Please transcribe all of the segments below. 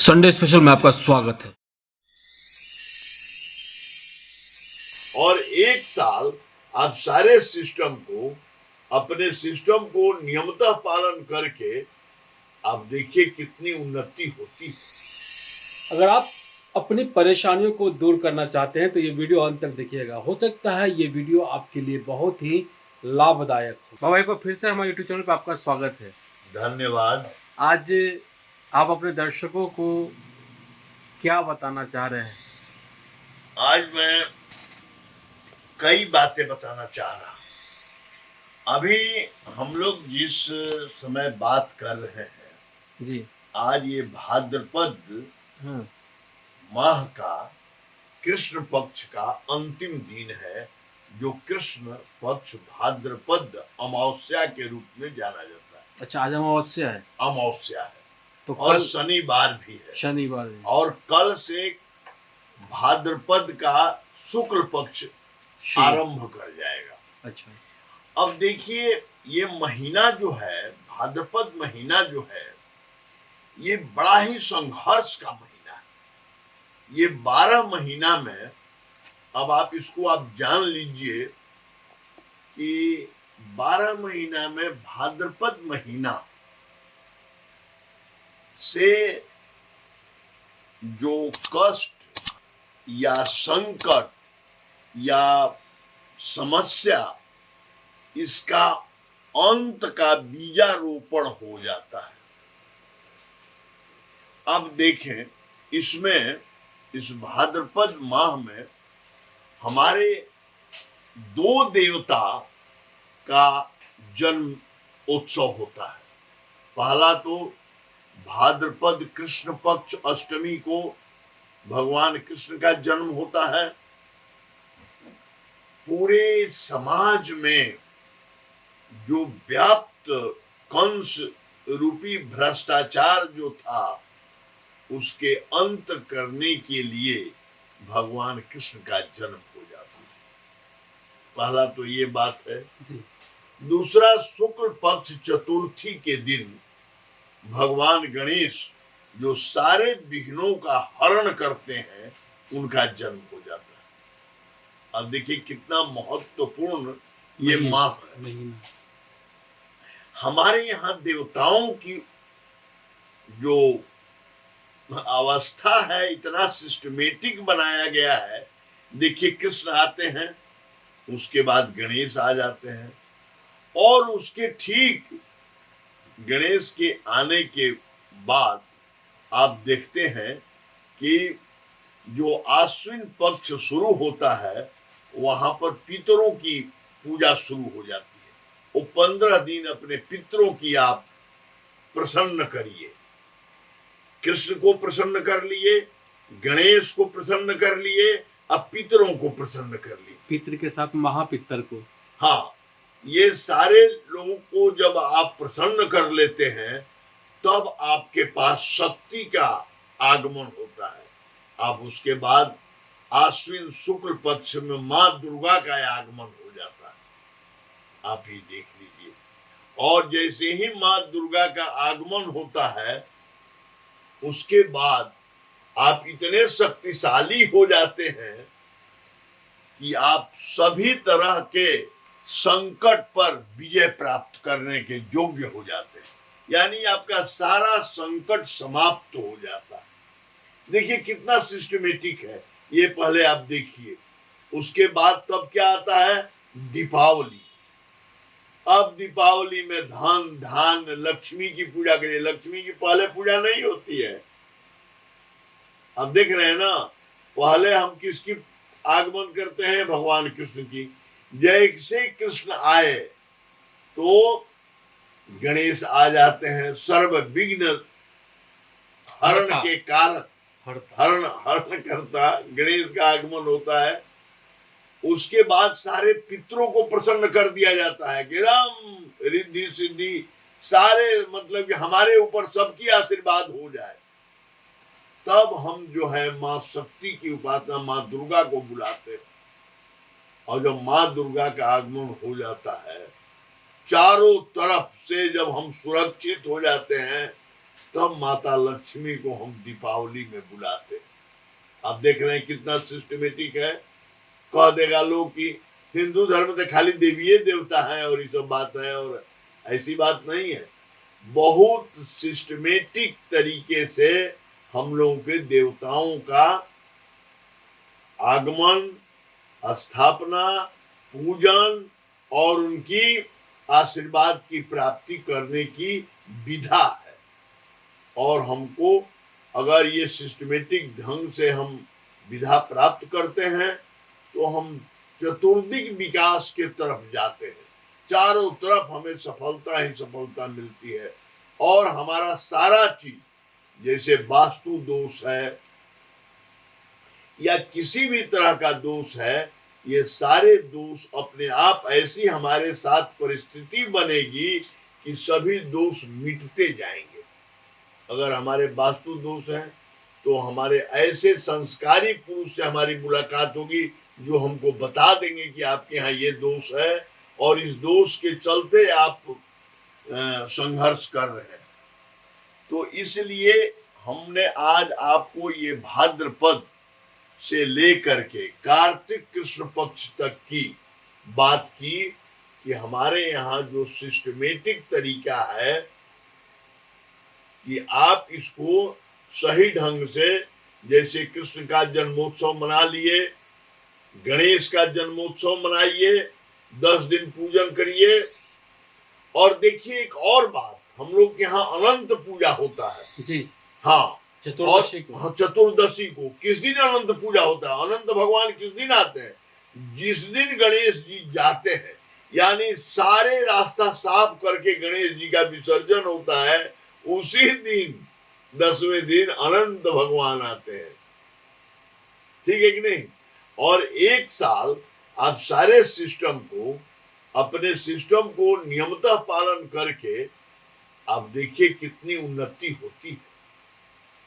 Sunday special में आपका स्वागत है। और एक साल आप सारे अपने सिस्टम को नियमतः पालन करके आप देखिए कितनी उन्नति होती है। अगर आप अपनी परेशानियों को दूर करना चाहते हैं तो ये वीडियो अंत तक देखिएगा। हो सकता है ये वीडियो आपके लिए बहुत ही लाभदायक हो। बाबा एक बार फिर से हमारे यूट्यूब चैनल पर आपका स्वागत है। धन्यवाद। आज आप अपने दर्शकों को क्या बताना चाह रहे हैं? आज मैं कई बातें बताना चाह रहा हूं। अभी हम लोग जिस समय बात कर रहे हैं जी, आज ये भाद्रपद माह का कृष्ण पक्ष का अंतिम दिन है, जो कृष्ण पक्ष भाद्रपद अमावस्या के रूप में जाना जाता है। अच्छा, आज अमावस्या है। अमावस्या है तो और कल शनिवार भी है। शनिवार है। और कल से भाद्रपद का शुक्ल पक्ष आरंभ कर जाएगा। अच्छा, अब देखिए ये महीना जो है, भाद्रपद महीना जो है, ये बड़ा ही संघर्ष का महीना है। ये 12 महीना में अब आप इसको आप जान लीजिए कि 12 महीना में भाद्रपद महीना से जो कष्ट या संकट या समस्या, इसका अंत का बीजारोपण हो जाता है। अब देखें, इसमें इस भाद्रपद माह में हमारे 2 देवता का जन्म उत्सव होता है। पहला तो भाद्रपद कृष्ण पक्ष अष्टमी को भगवान कृष्ण का जन्म होता है। पूरे समाज में जो व्याप्त कंस रूपी भ्रष्टाचार जो था, उसके अंत करने के लिए भगवान कृष्ण का जन्म हो जाता है। पहला तो ये बात है। दूसरा, शुक्ल पक्ष चतुर्थी के दिन भगवान गणेश जो सारे विघ्नों का हरण करते हैं, उनका जन्म हो जाता है। अब देखिए कितना महत्वपूर्ण ये माह है। हमारे यहाँ देवताओं की जो अवस्था है, इतना सिस्टमेटिक बनाया गया है। देखिए कृष्ण आते हैं, उसके बाद गणेश आ जाते हैं, और उसके ठीक गणेश के आने के बाद आप देखते हैं कि जो आश्विन पक्ष शुरू होता है, वहां पर पितरों की पूजा शुरू हो जाती है। वो 15 दिन अपने पितरों की आप प्रसन्न करिए। कृष्ण को प्रसन्न कर लिए, गणेश को प्रसन्न कर लिए, अब पितरों को प्रसन्न कर लिए। पितृ के साथ महापितर को। हाँ, ये सारे लोगों को जब आप प्रसन्न कर लेते हैं, तब आपके पास शक्ति का आगमन होता है। आप उसके बाद आश्विन शुक्ल पक्ष में माँ दुर्गा का आगमन हो जाता है। आप ही देख लीजिए। और जैसे ही माँ दुर्गा का आगमन होता है, उसके बाद आप इतने शक्तिशाली हो जाते हैं कि आप सभी तरह के संकट पर विजय प्राप्त करने के योग्य हो जाते हैं। यानी आपका सारा संकट समाप्त हो जाता है। देखिए कितना सिस्टमेटिक है ये, पहले आप देखिए। उसके बाद तब क्या आता है? दीपावली। अब दीपावली में धान लक्ष्मी की पूजा करिए। लक्ष्मी की पहले पूजा नहीं होती है। अब देख रहे हैं ना, पहले हम किसकी आगमन करते हैं? भगवान कृष्ण की। जैसे कृष्ण आए तो गणेश आ जाते हैं। सर्व विघ्न हरण के कारक, हरण करता गणेश का आगमन होता है। उसके बाद सारे पितरों को प्रसन्न कर दिया जाता है कि राम रिद्धि सिद्धि सारे, मतलब कि हमारे ऊपर सबकी आशीर्वाद हो जाए। तब हम जो है माँ शक्ति की उपासना, माँ दुर्गा को बुलाते हैं। और जब माँ दुर्गा का आगमन हो जाता है, चारों तरफ से जब हम सुरक्षित हो जाते हैं, तब माता लक्ष्मी को हम दीपावली में बुलाते हैं। आप देख रहे हैं कितना सिस्टमेटिक है। कह देगा लोग कि हिंदू धर्म में खाली देवीय देवता है और ये सब बात है, और ऐसी बात नहीं है। बहुत सिस्टमेटिक तरीके से हम लोगों के देवताओं का आगमन, स्थापना, पूजन और उनकी आशीर्वाद की प्राप्ति करने की विधा है। और हमको अगर ये सिस्टमेटिक ढंग से हम विधा प्राप्त करते हैं तो हम चतुर्दिक विकास के तरफ जाते हैं। चारों तरफ हमें सफलता ही सफलता मिलती है, और हमारा सारा चीज, जैसे वास्तु दोष है या किसी भी तरह का दोष है, ये सारे दोष अपने आप ऐसी हमारे साथ परिस्थिति बनेगी कि सभी दोष मिटते जाएंगे। अगर हमारे वास्तु दोष है तो हमारे ऐसे संस्कारी पुरुष से हमारी मुलाकात होगी जो हमको बता देंगे कि आपके यहाँ ये दोष है और इस दोष के चलते आप संघर्ष कर रहे हैं। तो इसलिए हमने आज आपको ये भाद्रपद से लेकर के कार्तिक कृष्ण पक्ष तक की बात की कि हमारे यहाँ जो सिस्टमेटिक तरीका है कि आप इसको सही ढंग से, जैसे कृष्ण का जन्मोत्सव मना लिए, गणेश का जन्मोत्सव मनाइए, 10 दिन पूजन करिए। और देखिए एक और बात, हम लोग के यहाँ अनंत पूजा होता है जी। हाँ, चतुर्दशी को। हाँ, चतुर्दशी को। किस दिन अनंत पूजा होता है? अनंत भगवान किस दिन आते हैं? जिस दिन गणेश जी जाते हैं, यानी सारे रास्ता साफ करके गणेश जी का विसर्जन होता है, उसी दिन 10वें दिन अनंत भगवान आते हैं। ठीक है कि नहीं? और एक साल आप सारे सिस्टम को, अपने सिस्टम को नियमतः पालन करके आप देखिए कितनी उन्नति होती है।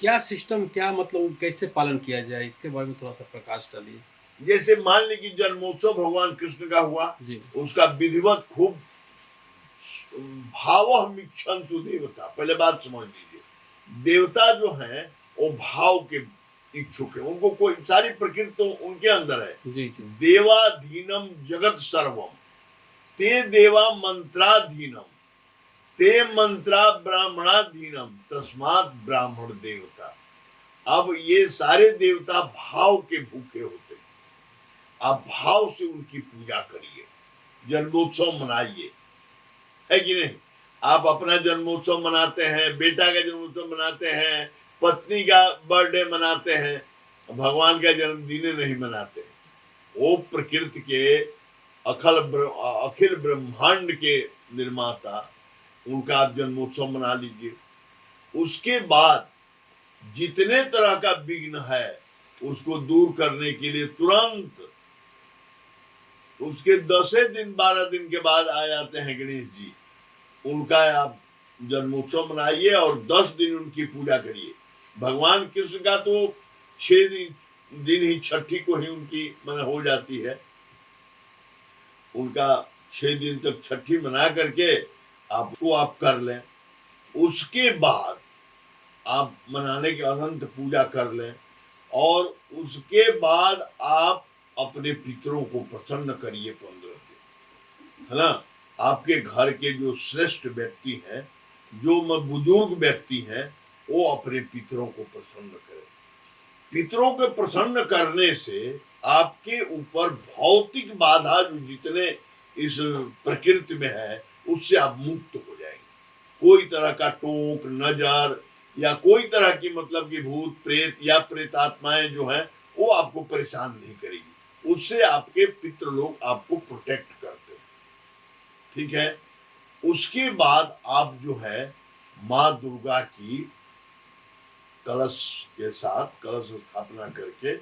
क्या सिस्टम, क्या मतलब कैसे पालन किया जाए, इसके बारे में थोड़ा सा प्रकाश डालिए। जैसे मान लीजिए जन्मोत्सव भगवान कृष्ण का हुआ जी। उसका विधिवत खूब भावः मिच्छन्तु देवता, पहले बात समझ लीजिए। देवता जो है वो भाव के इच्छुक है, उनको कोई सारी प्रकृति तो उनके अंदर है। जी जी। देवाधीनम जगत सर्वम ते देवा मंत्राधीनम ते मंत्रा ब्राह्मणाधीनम तस्मात् ब्राह्मण देवता। अब ये सारे देवता भाव के भूखे होते हैं। आप भाव से उनकी पूजा करिए, जन्मोत्सव मनाइए, है कि नहीं? आप अपना जन्मोत्सव मनाते हैं, बेटा का जन्मोत्सव मनाते हैं, पत्नी का बर्थडे मनाते हैं, भगवान का जन्मदिन नहीं मनाते हैं। वो प्रकृति के अखिल ब्रह्मांड के निर्माता, उनका आप जन्मोत्सव मना लीजिए। उसके बाद जितने तरह का विघ्न है उसको दूर करने के लिए तुरंत उसके 10 दिन 12 दिन के बाद आ जाते हैं गणेश जी, उनका आप जन्मोत्सव मनाइए और 10 दिन उनकी पूजा करिए। भगवान कृष्ण का तो 6 दिन ही, छठी को ही उनकी हो जाती है। उनका 6 दिन तक छठी मना करके आपको आप कर लें। उसके बाद आप मनाने के अनंत पूजा कर लें, और उसके बाद आप अपने पितरों को प्रसन्न करिए 15 दिन, है ना? आपके घर के जो श्रेष्ठ व्यक्ति हैं, जो बुजुर्ग व्यक्ति हैं, वो अपने पितरों को प्रसन्न करें। पितरों को प्रसन्न करने से आपके ऊपर भौतिक बाधा जो जितने इस प्रकृति में है उससे आप मुक्त हो जाएंगे। कोई तरह का टोंक, नजर या कोई तरह की मतलब कि भूत प्रेत या प्रेतात्माएं जो हैं वो आपको परेशान नहीं करेगी। उससे आपके पितृ लोग आपको प्रोटेक्ट करते हैं। ठीक है? उसके बाद आप जो है माँ दुर्गा की कलश के साथ कलश स्थापना करके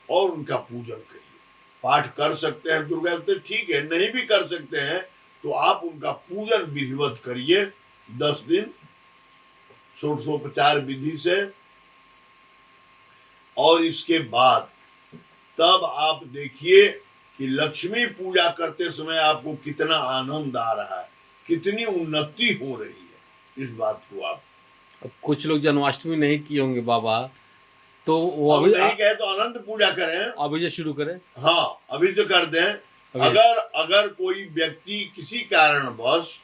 और उनका पूजन करिए। पाठ कर सकते हैं दुर्गा तो ठीक है, नहीं भी कर सकते हैं तो आप उनका पूजन विधिवत करिए 10 दिन षोडशोपचार विधि से। और इसके बाद तब आप देखिए कि लक्ष्मी पूजा करते समय आपको कितना आनंद आ रहा है, कितनी उन्नति हो रही है। इस बात को आप अब कुछ लोग जन्माष्टमी नहीं किए होंगे बाबा, तो वो अब अभी नहीं कहे तो अनंत पूजा करें। अभी से शुरू करें। हाँ, अभी तो कर दें। अगर कोई व्यक्ति किसी कारणवश,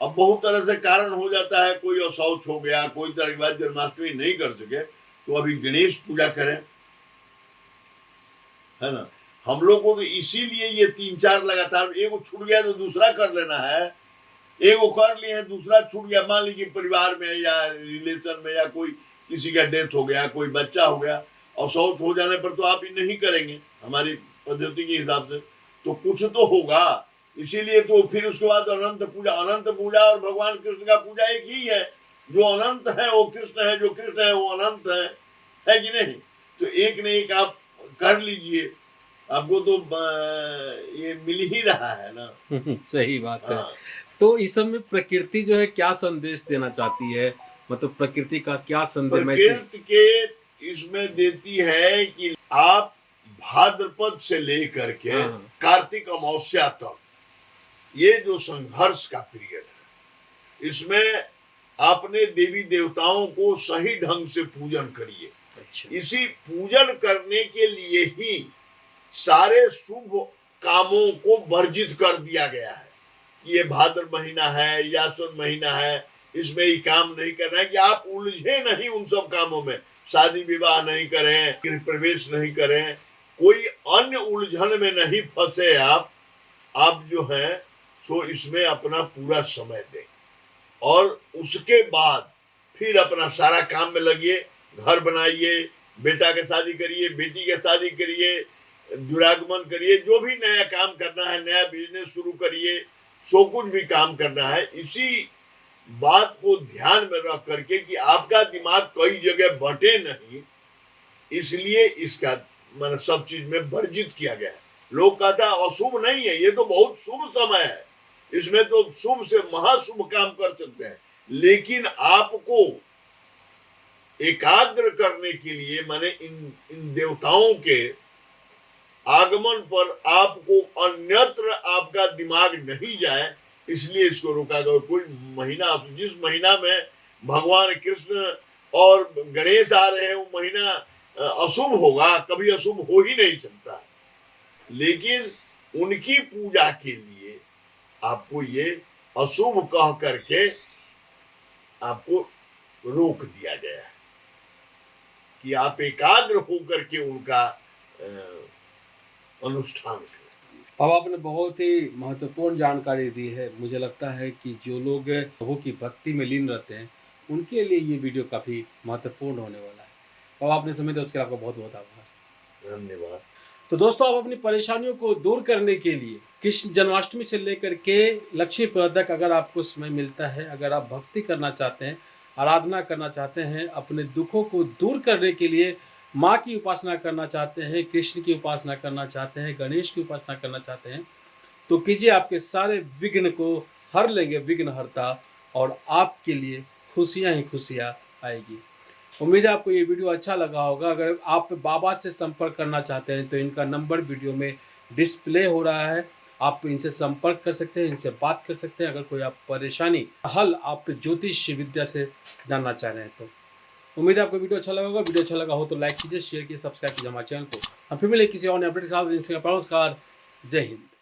अब बहुत तरह से कारण हो जाता है, कोई अशौच हो गया, कोई तरह की बात, जन्माष्टमी नहीं कर सके, तो अभी गणेश पूजा करें, है ना। हम लोग को तो इसीलिए ये 3-4 लगातार, एक छूट गया तो दूसरा कर लेना है, एक कर लिए दूसरा छूट गया, मान लीजिए परिवार में या रिलेशन में या कोई किसी का डेथ हो गया, कोई बच्चा हो गया, और शौच हो जाने पर तो आप ही नहीं करेंगे हमारी पद्धति के हिसाब से, तो कुछ तो होगा। इसीलिए तो फिर उसके बाद अनंत पूजा और भगवान कृष्ण का पूजा एक ही है। जो अनंत है वो कृष्ण है, जो कृष्ण है वो अनंत है कि नहीं। तो एक न एक आप कर लीजिए, आपको तो ये मिल ही रहा है ना। सही बात है। हाँ। तो इस सब में प्रकृति जो है क्या संदेश देना चाहती है, मतलब प्रकृति का क्या संदेश प्रकृति के इसमें देती है कि आप भाद्रपद से लेकर के कार्तिक अमावस्या तक ये जो संघर्ष का पीरियड है, इसमें आपने देवी देवताओं को सही ढंग से पूजन करिए। अच्छा। इसी पूजन करने के लिए ही सारे शुभ कामों को वर्जित कर दिया गया है कि ये भाद्र महीना है या आश्विन महीना है, इसमें ही काम नहीं करना है, कि आप उलझे नहीं उन सब कामों में, शादी विवाह नहीं करें, गृह प्रवेश नहीं करें, कोई अन्य उलझन में नहीं फंसे आप जो है सो इसमें अपना पूरा समय दें, और उसके बाद फिर अपना सारा काम में लगिए, घर बनाइए, बेटा के शादी करिए, बेटी के शादी करिए, दुरागमन करिए, जो भी नया काम करना है, नया बिजनेस शुरू करिए, सो कुछ भी काम करना है। इसी बात को ध्यान में रख करके कि आपका दिमाग कई जगह बंटे नहीं, इसलिए इसका मतलब सब चीज में वर्जित किया गया है। लोग कहता है अशुभ नहीं है, ये तो बहुत शुभ समय है, इसमें तो शुभ से महाशुभ काम कर सकते हैं, लेकिन आपको एकाग्र करने के लिए माने इन देवताओं के आगमन पर आपको अन्यत्र आपका दिमाग नहीं जाए, इसलिए इसको रोका गया। कोई महीना, जिस महीना में भगवान कृष्ण और गणेश आ रहे हैं वो महीना अशुभ होगा, कभी अशुभ हो ही नहीं सकता, लेकिन उनकी पूजा के लिए आपको ये अशुभ कह करके आपको रोक दिया गया है कि आप एकाग्र होकर के उनका अनुष्ठान करें। अब आपने बहुत ही महत्वपूर्ण जानकारी दी है। मुझे लगता है कि जो लोग प्रभु की भक्ति में लीन रहते हैं उनके लिए ये वीडियो काफ़ी महत्वपूर्ण होने वाला है। अब आपने समय दिया उसके लिए आपका बहुत बहुत आभार। धन्यवाद। तो दोस्तों, आप अपनी परेशानियों को दूर करने के लिए कृष्ण जन्माष्टमी से लेकर के लक्ष्मी पूजा तक अगर आपको समय मिलता है, अगर आप भक्ति करना चाहते हैं, आराधना करना चाहते हैं, अपने दुखों को दूर करने के लिए माँ की उपासना करना चाहते हैं, कृष्ण की उपासना करना चाहते हैं, गणेश की उपासना करना चाहते हैं, तो कीजिए। आपके सारे विघ्न को हर लेंगे विघ्नहर्ता, और आपके लिए खुशियाँ ही खुशियाँ आएगी। उम्मीद है आपको ये वीडियो अच्छा लगा होगा। अगर आप बाबा से संपर्क करना चाहते हैं तो इनका नंबर वीडियो में डिस्प्ले हो रहा है, आप इनसे संपर्क कर सकते हैं, इनसे बात कर सकते हैं। अगर कोई आप परेशानी हल आप ज्योतिष विद्या से जानना चाह रहे हैं तो उम्मीद है आपको वीडियो अच्छा लगा होगा। वीडियो अच्छा लगा हो तो लाइक कीजिए, शेयर कीजिए, सब्सक्राइब कीजिए हमारे चैनल को। हम फिर मिले किसी और अपडेट के साथ। नमस्कार, जय हिंद।